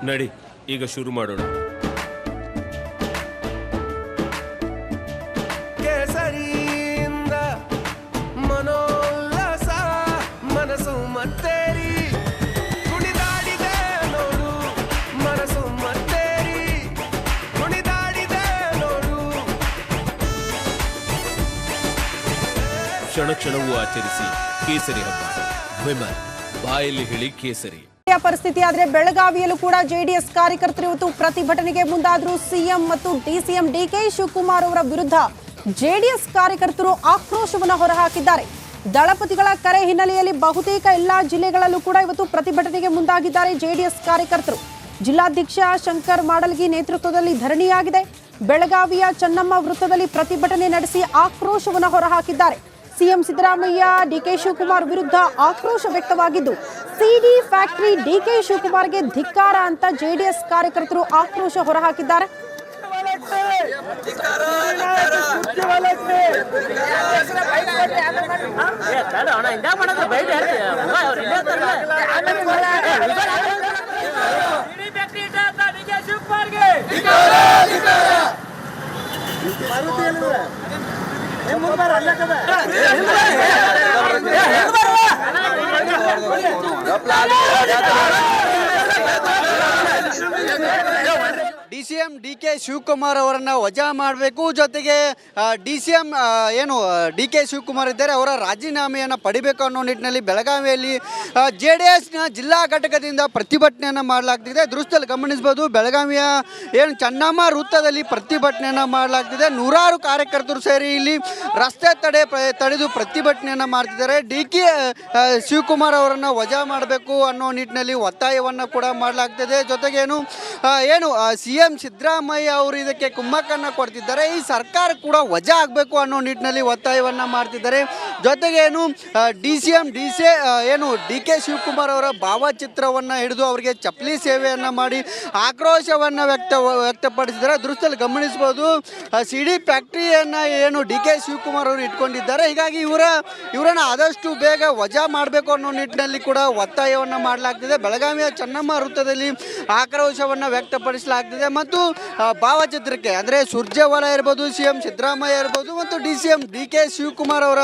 ನಡಿ ಈಗ ಶುರು ಮಾಡೋಣ. ಕೇಸರಿಯಿಂದ ಮನೋಲ್ಲಾಸ ಮನಸ್ಸು ಮತ್ತೇರಿ ಕುಣಿದಾಡಿದೆ ನೋಡು, ಮನಸ್ಸು ಮತ್ತೇರಿ ಕುಣಿದಾಡಿದೆ ನೋಡು. ಕ್ಷಣ ಕ್ಷಣವೂ ಆಚರಿಸಿ ಕೇಸರಿ ಹಬ್ಬ. ವಿಮಲ್ ಬಾಯಲ್ಲಿ ಹೇಳಿ ಕೇಸರಿ. ಪರಿಸ್ಥಿತಿ ಆದ್ರೆ ಬೆಳಗಾವಿಯಲ್ಲೂ ಕೂಡ ಜೆಡಿಎಸ್ ಕಾರ್ಯಕರ್ತರು ಇವತ್ತು ಪ್ರತಿಭಟನೆಗೆ ಮುಂದಾದ್ರು. ಸಿಎಂ ಮತ್ತು ಡಿಸಿಎಂ ಡಿಕೆ ಶಿವಕುಮಾರ್ ಅವರ ವಿರುದ್ಧ ಜೆಡಿಎಸ್ ಕಾರ್ಯಕರ್ತರು ಆಕ್ರೋಶವನ್ನು ಹೊರಹಾಕಿದ್ದಾರೆ. ದಳಪತಿಗಳ ಕರೆ ಹಿನ್ನೆಲೆಯಲ್ಲಿ ಬಹುತೇಕ ಎಲ್ಲಾ ಜಿಲ್ಲೆಗಳಲ್ಲೂ ಕೂಡ ಇವತ್ತು ಪ್ರತಿಭಟನೆಗೆ ಮುಂದಾಗಿದ್ದಾರೆ ಜೆಡಿಎಸ್ ಕಾರ್ಯಕರ್ತರು. ಜಿಲ್ಲಾಧ್ಯಕ್ಷ ಶಂಕರ್ ಮಾಡಲ್ಗಿ ನೇತೃತ್ವದಲ್ಲಿ ಧರಣಿಯಾಗಿದೆ. ಬೆಳಗಾವಿಯ ಚೆನ್ನಮ್ಮ ವೃತ್ತದಲ್ಲಿ ಪ್ರತಿಭಟನೆ ನಡೆಸಿ ಆಕ್ರೋಶವನ್ನು ಹೊರಹಾಕಿದ್ದಾರೆ. ಸಿಎಂ ಸಿದ್ದರಾಮಯ್ಯ ಡಿಕೆ ಶಿವಕುಮಾರ್ ವಿರುದ್ಧ ಆಕ್ರೋಶ ವ್ಯಕ್ತವಾಗಿದ್ದು, ಸಿಡಿ ಫ್ಯಾಕ್ಟರಿ ಡಿಕೆ ಶಿವಕುಮಾರ್ಗೆ ಧಿಕ್ಕಾರ ಅಂತ ಜೆಡಿಎಸ್ ಕಾರ್ಯಕರ್ತರು ಆಕ್ರೋಶ ಹೊರಹಾಕಿದ್ದಾರೆ. ಡಿಸಿಎಂ ಡಿಕೆ ಶಿವಕುಮಾರ್ ಅವರನ್ನ ವಜಾ ಮಾಡಬೇಕು. ಜೊತೆಗೆ ಡಿಸಿಎಂ ಏನು ಡಿಕೆ ಶಿವಕುಮಾರ್ ಇದ್ದಾರೆ ಅವರ ರಾಜೀನಾಮೆಯನ್ನು ಪಡಿಬೇಕು ಅನ್ನೋ ನಿಟ್ಟಿನಲ್ಲಿ ಬೆಳಗಾವಿಯಲ್ಲಿ ಜೆಡಿಎಸ್ನ ಜಿಲ್ಲಾ ಘಟಕದಿಂದ ಪ್ರತಿಭಟನೆಯನ್ನು ಮಾಡಲಾಗ್ತಿದೆ. ದೃಶ್ಯದಲ್ಲಿ ಗಮನಿಸಬಹುದು, ಬೆಳಗಾವಿಯ ಏನು ಚೆನ್ನಮ್ಮ ವೃತ್ತದಲ್ಲಿ ಪ್ರತಿಭಟನೆಯನ್ನು ಮಾಡಲಾಗ್ತಿದೆ. ನೂರಾರು ಕಾರ್ಯಕರ್ತರು ಸೇರಿ ಇಲ್ಲಿ ರಸ್ತೆ ತಡೆದು ಪ್ರತಿಭಟನೆಯನ್ನು ಮಾಡ್ತಿದ್ದಾರೆ. ಡಿಕೆ ಶಿವಕುಮಾರ್ ಅವರನ್ನು ವಜಾ ಮಾಡಬೇಕು ಅನ್ನೋ ನಿಟ್ಟಿನಲ್ಲಿ ಒತ್ತಾಯವನ್ನು ಕೂಡ ಮಾಡಲಾಗ್ತಿದೆ. ಜೊತೆಗೇನು ಏನು ಸಿಎಂ ಸಿದ್ದರಾಮಯ್ಯ ಅವರು ಇದಕ್ಕೆ ಕುಮ್ಮಕ್ಕನ್ನು ಕೊಡ್ತಿದ್ದಾರೆ. ಈ ಸರ್ಕಾರ ಕೂಡ ವಜಾ ಆಗಬೇಕು ಅನ್ನೋ ನಿಟ್ಟಿನಲ್ಲಿ ಒತ್ತಾಯವನ್ನು ಮಾಡ್ತಿದ್ದಾರೆ. ಜೊತೆಗೇನು ಡಿಸಿಎಂ ಏನು ಡಿಕೆ ಶಿವಕುಮಾರ್ ಅವರ ಭಾವಚಿತ್ರವನ್ನು ಹಿಡಿದು ಅವರಿಗೆ ಚಪ್ಪಲಿ ಸೇವೆಯನ್ನು ಮಾಡಿ ಆಕ್ರೋಶವನ್ನು ವ್ಯಕ್ತಪಡಿಸಿದ್ದಾರೆ. ದೃಶ್ಯದಲ್ಲಿ ಗಮನಿಸಬಹುದು, ಸಿಡಿ ಫ್ಯಾಕ್ಟರಿಯನ್ನು ಏನು ಡಿಕೆ ಶಿವಕುಮಾರ್ ಅವರು ಇಟ್ಕೊಂಡಿದ್ದಾರೆ. ಹೀಗಾಗಿ ಇವರನ್ನು ಆದಷ್ಟು ಬೇಗ ವಜಾ ಮಾಡಬೇಕು ಅನ್ನೋ ನಿಟ್ಟಿನಲ್ಲಿ ಕೂಡ ಒತ್ತಾಯವನ್ನು ಮಾಡಲಾಗ್ತಿದೆ. ಬೆಳಗಾವಿಯ ಚೆನ್ನಮ್ಮ ವೃತ್ತದಲ್ಲಿ ಆಕ್ರೋಶವನ್ನು ವ್ಯಕ್ತಪಡಿಸಲಾಗ್ತಿದೆ ಮತ್ತು ಭಾವಚಿತ್ರಕ್ಕೆ ಅಂದರೆ ಸುರ್ಜೇವಾಲಾ ಇರ್ಬೋದು, ಸಿಎಂ ಸಿದ್ದರಾಮಯ್ಯ ಇರ್ಬೋದು ಮತ್ತು ಡಿಸಿಎಂ ಡಿಕೆ ಶಿವಕುಮಾರ್ ಅವರ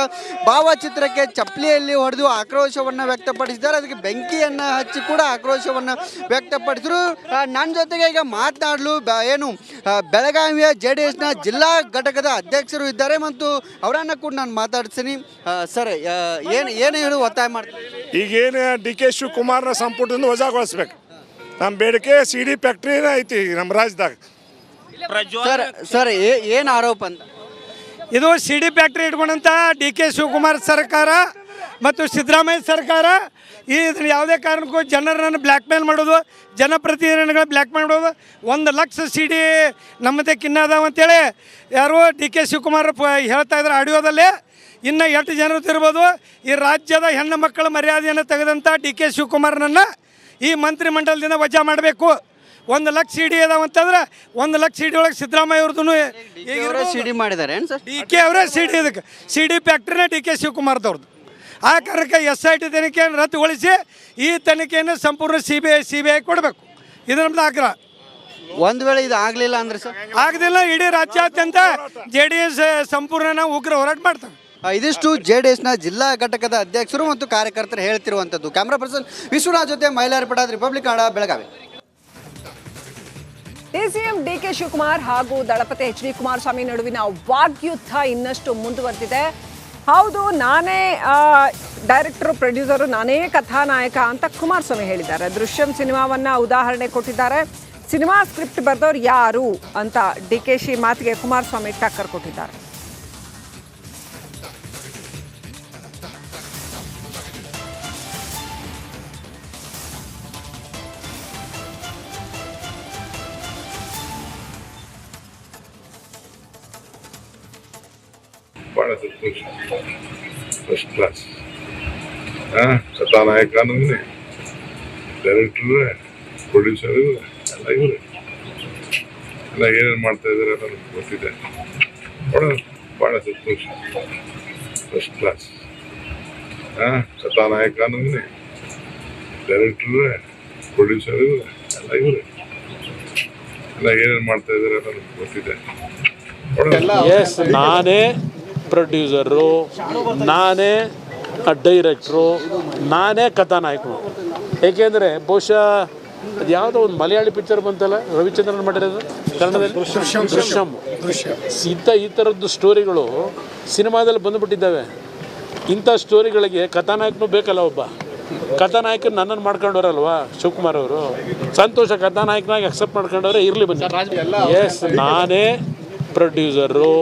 ಭಾವಚಿತ್ರಕ್ಕೆ ಚಪ್ಪಲಿಯಲ್ಲಿ ಹೊಡೆದು ಆಕ್ರೋಶವನ್ನು ವ್ಯಕ್ತಪಡಿಸಿದ್ದಾರೆ. ಅದಕ್ಕೆ ಬೆಂಕಿಯನ್ನು ಹಚ್ಚಿ ಕೂಡ ಆಕ್ರೋಶವನ್ನು ವ್ಯಕ್ತಪಡಿಸಿದರು. ನನ್ನ ಜೊತೆಗೆ ಈಗ ಮಾತನಾಡಲು ಏನು ಬೆಳಗಾವಿಯ ಜೆಡಿಎಸ್ನ ಜಿಲ್ಲಾ ಘಟಕದ ಅಧ್ಯಕ್ಷರು ಇದ್ದಾರೆ ಮತ್ತು ಅವರನ್ನು ಕೂಡ ನಾನು ಮಾತಾಡ್ತೀನಿ. ಸರ್, ಏನು ಹೇಳಿ ಒತ್ತಾಯ ಮಾಡ್ತೀನಿ? ಈಗೇನು ಡಿಕೆ ಶಿವಕುಮಾರ್ನ ಸಂಪುಟದಿಂದ ವಜಾಗೊಳಿಸ್ಬೇಕು. ನಮ್ಮ ಬೇಡಿಕೆ ಸಿಡಿ ಫ್ಯಾಕ್ಟ್ರಿನ ಐತಿ ನಮ್ಮ ರಾಜ್ಯದಾಗ. ಸರ್ ಏನು ಆರೋಪ ಅಂತ? ಇದು ಸಿಡಿ ಫ್ಯಾಕ್ಟ್ರಿ ಇಟ್ಕೊಂಡಂಥ ಡಿಕೆ ಶಿವಕುಮಾರ್ ಸರ್ಕಾರ ಮತ್ತು ಸಿದ್ದರಾಮಯ್ಯ ಸರ್ಕಾರ ಇದನ್ನು ಯಾವುದೇ ಕಾರಣಕ್ಕೂ ಜನರನ್ನು ಬ್ಲ್ಯಾಕ್ ಮೇಲ್ ಮಾಡೋದು, ಜನಪ್ರತಿನಿಧಿಗಳು ಬ್ಲ್ಯಾಕ್ ಮೇಲ್ ಮಾಡೋದು. 1 ಲಕ್ಷ ಸಿಡಿ ನಮ್ಮದೇ ಕಿನ್ನದಾವ ಅಂತೇಳಿ ಯಾರು ಡಿಕೆ ಶಿವಕುಮಾರ್ ಹೇಳ್ತಾ ಇದ್ದಾರೆ ಆಡಿಯೋದಲ್ಲಿ. ಇನ್ನು 8 ಜನರು ತಿರ್ಬೋದು. ಈ ರಾಜ್ಯದ ಹೆಣ್ಣು ಮಕ್ಕಳ ಮರ್ಯಾದೆಯನ್ನು ತೆಗೆದಂಥ ಡಿಕೆ ಶಿವಕುಮಾರ್ನನ್ನು ಈ ಮಂತ್ರಿಮಂಡಲದಿಂದ ವಜಾ ಮಾಡಬೇಕು. 1 ಲಕ್ಷ ಸಿಡಿ ಅದಾವಂತಂದ್ರೆ 1 ಲಕ್ಷ ಸಿಡಿ ಒಳಗೆ ಸಿದ್ದರಾಮಯ್ಯ ಅವ್ರದ್ದು ಸಿಡಿ ಮಾಡಿದ್ದಾರೆ ಡಿಕೆ ಅವರೇ ಸಿಡಿ. ಇದಕ್ಕೆ ಸಿಡಿ ಫ್ಯಾಕ್ಟ್ರಿನ ಡಿಕೆ ಶಿವಕುಮಾರ್ದವ್ರದ್ದು. ಆ ಕಾರಣಕ್ಕೆ SIT ತನಿಖೆಯನ್ನು ರದ್ದುಗೊಳಿಸಿ ಈ ತನಿಖೆಯನ್ನು ಸಂಪೂರ್ಣ CBI ಕೊಡಬೇಕು. ಇದು ನಮ್ದು ಆಗ್ರಹ. ಒಂದು ವೇಳೆ ಇದು ಆಗಲಿಲ್ಲ ಅಂದ್ರೆ ಸರ್ ಆಗದಿಲ್ಲ, ಇಡೀ ರಾಜ್ಯಾದ್ಯಂತ JDS ಸಂಪೂರ್ಣ ಉಗ್ರ ಹೋರಾಟ ಮಾಡ್ತಾರೆ. ಇದಿಷ್ಟು ಜೆಡಿಎಸ್ನ ಜಿಲ್ಲಾ ಘಟಕದ ಅಧ್ಯಕ್ಷರು ಮತ್ತು ಕಾರ್ಯಕರ್ತರು ಹೇಳ್ತಿರುವಂಥದ್ದು. ಕ್ಯಾಮ್ರಾ ಪರ್ಸನ್ ವಿಶ್ವನಾಥ್ ಜೊತೆ Mailari Patad, Republic Kannada, Belagavi. DCM DK Shivakumar ಹಾಗೂ ದಳಪತಿ HD ಕುಮಾರಸ್ವಾಮಿ ನಡುವಿನ ವಾಗ್ಯುದ್ಧ ಇನ್ನಷ್ಟು ಮುಂದುವರೆದಿದೆ. ಹೌದು, ನಾನೇ ಡೈರೆಕ್ಟರ್ ಪ್ರೊಡ್ಯೂಸರು, ನಾನೇ ಕಥಾನಾಯಕ ಅಂತ ಕುಮಾರಸ್ವಾಮಿ ಹೇಳಿದ್ದಾರೆ. ದೃಶ್ಯಂ ಸಿನಿಮಾವನ್ನ ಉದಾಹರಣೆ ಕೊಟ್ಟಿದ್ದಾರೆ. ಸಿನಿಮಾ ಸ್ಕ್ರಿಪ್ಟ್ ಬರೆದವ್ರು ಯಾರು ಅಂತ DKಶಿ ಮಾತಿಗೆ ಕುಮಾರಸ್ವಾಮಿ ಟಕ್ಕರ್ ಕೊಟ್ಟಿದ್ದಾರೆ. ಭಾಳ ಸಂತೋಷ. ಫಸ್ಟ್ ಕ್ಲಾಸ್ ಕಥಾನಾಯಕ ನಮ್ಮನೆ, ಡೈರೆಕ್ಟ್ರು, ಪ್ರೊಡ್ಯೂಸರು ಎಲ್ಲ ಇವರೇ. ಎಲ್ಲ ಏನೇನು ಮಾಡ್ತಾ ಇದ್ದಾರೆ ನನಗೆ ಗೊತ್ತಿದೆ. ಭಾಳ ಸಂತೋಷ. ಫಸ್ಟ್ ಕ್ಲಾಸ್ ಕಥಾನಾಯಕ ನಮ್ಮನೆ, ಡೈರೆಕ್ಟ್ರು, ಪ್ರೊಡ್ಯೂಸರು ಎಲ್ಲ ಇವರೇ ಎಲ್ಲ ಏನೇನು ಮಾಡ್ತಾ ಇದ್ದಾರೆ ಅನ್ನೋದು ಗೊತ್ತಿದೆ. ಎಸ್, ನಾನೇ ಪ್ರೊಡ್ಯೂಸರು, ನಾನೇ ಡೈರೆಕ್ಟ್ರು, ನಾನೇ ಕಥಾನಾಯಕರು. ಏಕೆಂದರೆ ಬಹುಶಃ ಅದು ಯಾವುದೋ ಒಂದು ಮಲಯಾಳಿ ಪಿಕ್ಚರ್ ಬಂತಲ್ಲ, ರವಿಚಂದ್ರನ್ ಮಾಡಿರೋದು ಕನ್ನಡದಲ್ಲಿ, ದೃಶ್ಯಂ. ಈ ಥರದ್ದು ಸ್ಟೋರಿಗಳು ಸಿನಿಮಾದಲ್ಲಿ ಬಂದುಬಿಟ್ಟಿದ್ದಾವೆ. ಇಂಥ ಸ್ಟೋರಿಗಳಿಗೆ ಕಥಾನಾಯಕನೂ ಬೇಕಲ್ಲ, ಒಬ್ಬ ಕಥಾನಾಯಕನ ನನ್ನನ್ನು ಮಾಡ್ಕೊಂಡವ್ರಲ್ವಾ ಶಿವಕುಮಾರ್ ಅವರು. ಸಂತೋಷ, ಕಥಾನಾಯಕನಾಗಿ ಅಕ್ಸೆಪ್ಟ್ ಮಾಡ್ಕೊಂಡವ್ರೆ, ಇರಲಿ ಬನ್ನಿ. ಎಸ್, ನಾನೇ ಪ್ರೊಡ್ಯೂಸರು,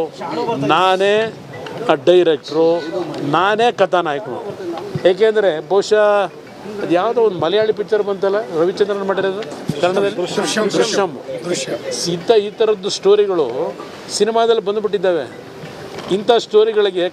ನಾನೇ ಡೈರೆಕ್ಟ್ರು, ನಾನೇ ಕಥಾನಾಯಕರು. ಏಕೆಂದರೆ ಬಹುಶಃ ಅದು ಯಾವುದೋ ಒಂದು ಮಲಯಾಳಿ ಪಿಕ್ಚರ್ ಬಂತಲ್ಲ, ರವಿಚಂದ್ರನ್ ಮಾಡಿರೋದು ಕನ್ನಡದಲ್ಲಿ, ದೃಶ್ಯಂ. ಈ ಥರದ್ದು ಸ್ಟೋರಿಗಳು ಸಿನಿಮಾದಲ್ಲಿ ಬಂದುಬಿಟ್ಟಿದ್ದಾವೆ. ಇಂಥ ಸ್ಟೋರಿಗಳಿಗೆ